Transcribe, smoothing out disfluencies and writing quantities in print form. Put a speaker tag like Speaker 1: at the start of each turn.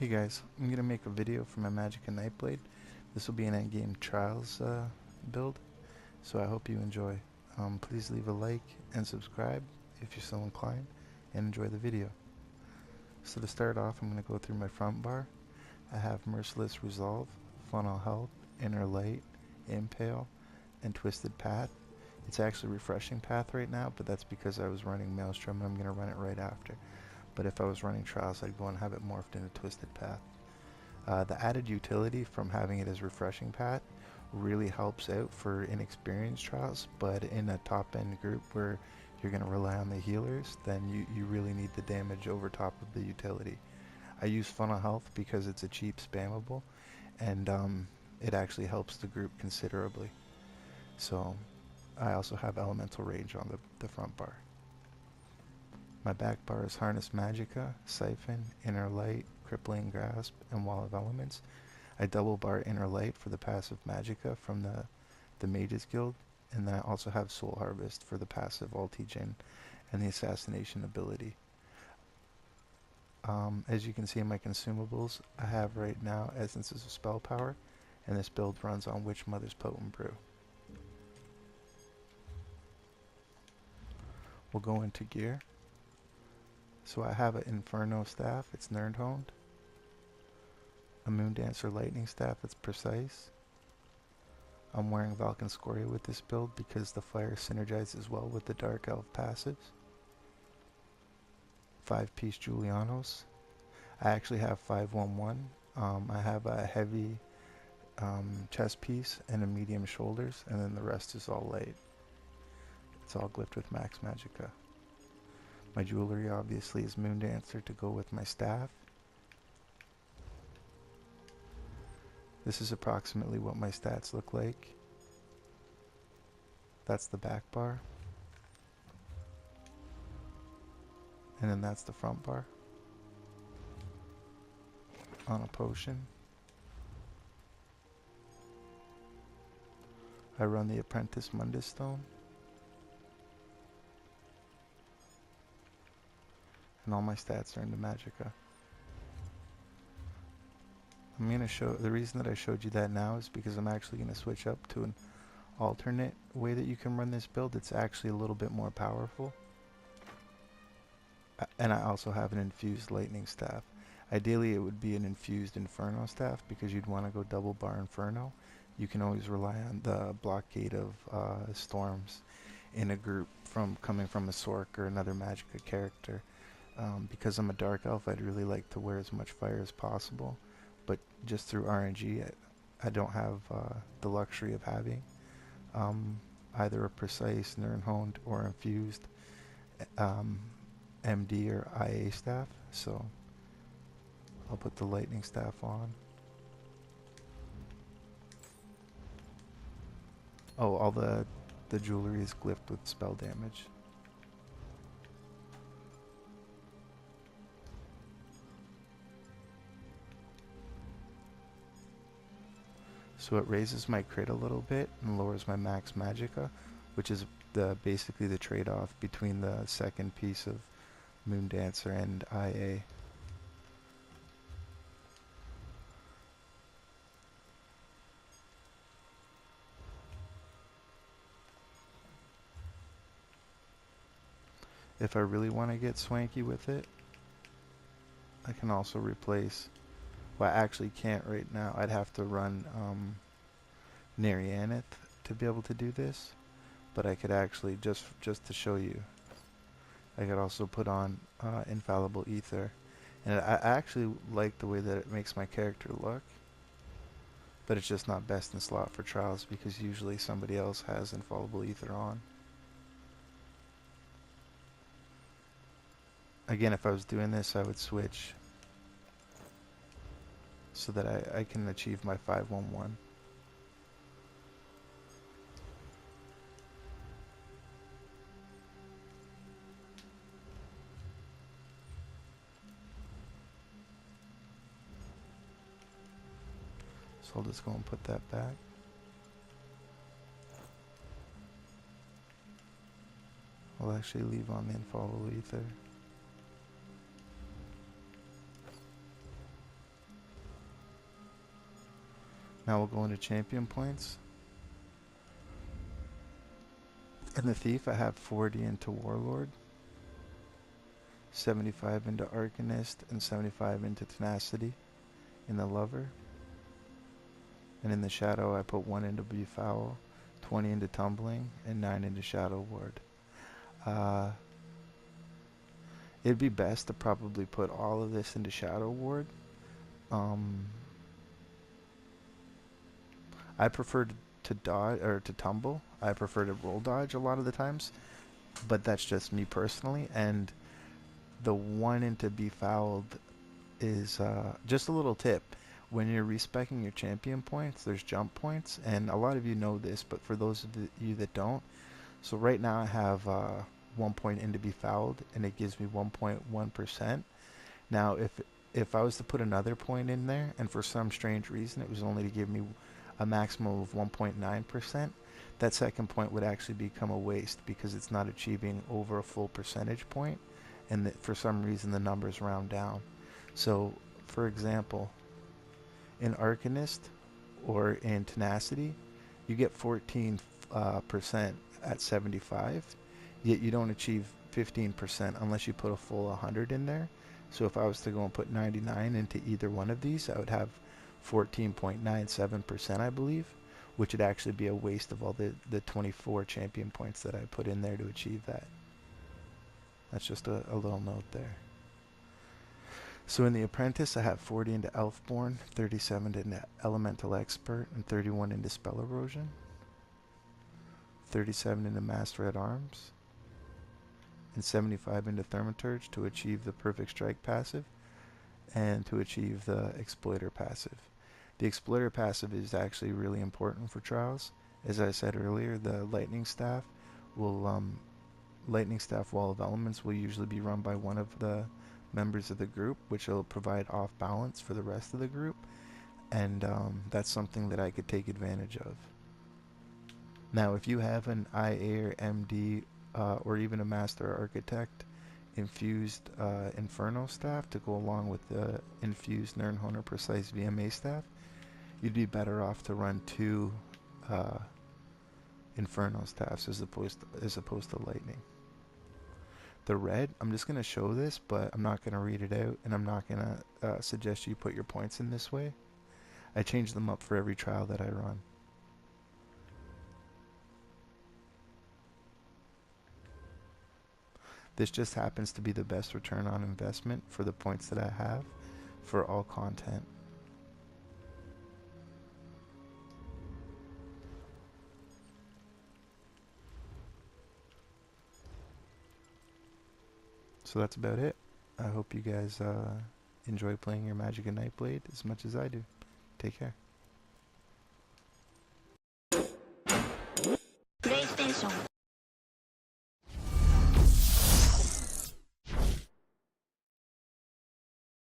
Speaker 1: Hey guys, I'm going to make a video for my Magicka Nightblade. This will be an endgame trials build, so I hope you enjoy. Please leave a like and subscribe if you're so inclined, and enjoy the video. So to start off, I'm going to go through my front bar. I have Merciless Resolve, Funnel Health, Inner Light, Impale, and Twisted Path. It's actually Refreshing Path right now, but that's because I was running Maelstrom and I'm going to run it right after. But if I was running Trials, I'd go and have it morphed into Twisted Path. The added utility from having it as Refreshing Path really helps out for inexperienced Trials, but in a top-end group where you're going to rely on the healers, then you really need the damage over top of the utility. I use Funnel Health because it's a cheap spammable, and it actually helps the group considerably. So I also have Elemental Range on the front bar. My back bar is Harness Magicka, Siphon, Inner Light, Crippling Grasp, and Wall of Elements. I double bar Inner Light for the passive Magicka from the Mages Guild, and then I also have Soul Harvest for the passive Ulti-Jin and the Assassination ability. As you can see in my consumables, I have right now Essences of Spell Power, and this build runs on Witch Mother's Potent Brew. We'll go into gear. So I have an Inferno Staff, it's Nerd Honed. A Moondancer Lightning Staff that's Precise. I'm wearing Valken Scoria with this build because the fire synergizes well with the Dark Elf passives. 5-piece Julianos. I actually have 511. I have a heavy chest piece and a medium shoulders, and then the rest is all light. It's all glyphed with Max Magicka. My jewelry obviously is Moondancer to go with my staff. This is approximately what my stats look like. That's the back bar. And then that's the front bar. On a potion. I run the Apprentice Mundus Stone. And all my stats are into Magicka. I'm going to show, the reason that I showed you that now is because I'm actually going to switch up to an alternate way that you can run this build. It's actually a little bit more powerful. And I also have an infused lightning staff. Ideally it would be an infused Inferno staff because you'd want to go double bar Inferno. You can always rely on the blockade of storms in a group coming from a Sork or another Magicka character. Because I'm a Dark Elf, I'd really like to wear as much fire as possible, but just through RNG, I don't have the luxury of having either a Precise, Nerd Honed, or infused MD or IA staff, so I'll put the lightning staff on. Oh, all the jewelry is glyphed with spell damage. So it raises my crit a little bit and lowers my max Magicka, which is basically the trade-off between the second piece of Moondancer and IA. If I really want to get swanky with it, I can also replace, well, I actually can't right now. I'd have to run Narianeth to be able to do this, but I could actually, just to show you, I could also put on Infallible Ether, and I actually like the way that it makes my character look, but it's just not best in slot for trials because usually somebody else has Infallible Ether on. Again, if I was doing this, I would switch so that I can achieve my 511. So I'll just go and put that back. I'll actually leave on the Infallible Ether. Now we'll go into champion points. In the Thief, I have 40 into Warlord, 75 into Arcanist, and 75 into Tenacity in the Lover. And in the Shadow, I put 1 into Befoul, 20 into Tumbling, and 9 into Shadow Ward. It'd be best to probably put all of this into Shadow Ward. I prefer to dodge or to tumble. I prefer to roll dodge a lot of the times, but that's just me personally. And the 1 into Befouled is just a little tip. When you're respecking your champion points, there's jump points, and a lot of you know this, but for those of you that don't, so right now I have 1 point into Befouled, and it gives me 1.1%. Now, if I was to put another point in there, and for some strange reason it was only to give me a maximum of 1.9%, that second point would actually become a waste because it's not achieving over a full percentage point, and that for some reason the numbers round down. So, for example, in Arcanist or in Tenacity, you get 14% at 75, yet you don't achieve 15% unless you put a full 100 in there. So if I was to go and put 99 into either one of these, I would have 14.97%, I believe, which would actually be a waste of all the 24 champion points that I put in there to achieve that. That's just a little note there. So in the Apprentice, I have 40 into Elfborn, 37 into Elemental Expert, and 31 into Spell Erosion, 37 into Master at Arms, and 75 into Thaumaturge to achieve the Perfect Strike passive and to achieve the Exploiter passive. The Exploiter passive is actually really important for Trials. As I said earlier, the Lightning Staff will Lightning Staff Wall of Elements will usually be run by one of the members of the group, which will provide off balance for the rest of the group, and that's something that I could take advantage of. Now, if you have an IA or MD or even a Master Architect infused Inferno staff to go along with the infused Nirnhoner Precise VMA staff, you'd be better off to run 2 Inferno staffs as opposed to Lightning. The red, I'm just going to show this, but I'm not going to read it out, and I'm not going to suggest you put your points in this way. I change them up for every trial that I run. This just happens to be the best return on investment for the points that I have for all content. So that's about it. I hope you guys enjoy playing your Magicka Nightblade as much as I do. Take care.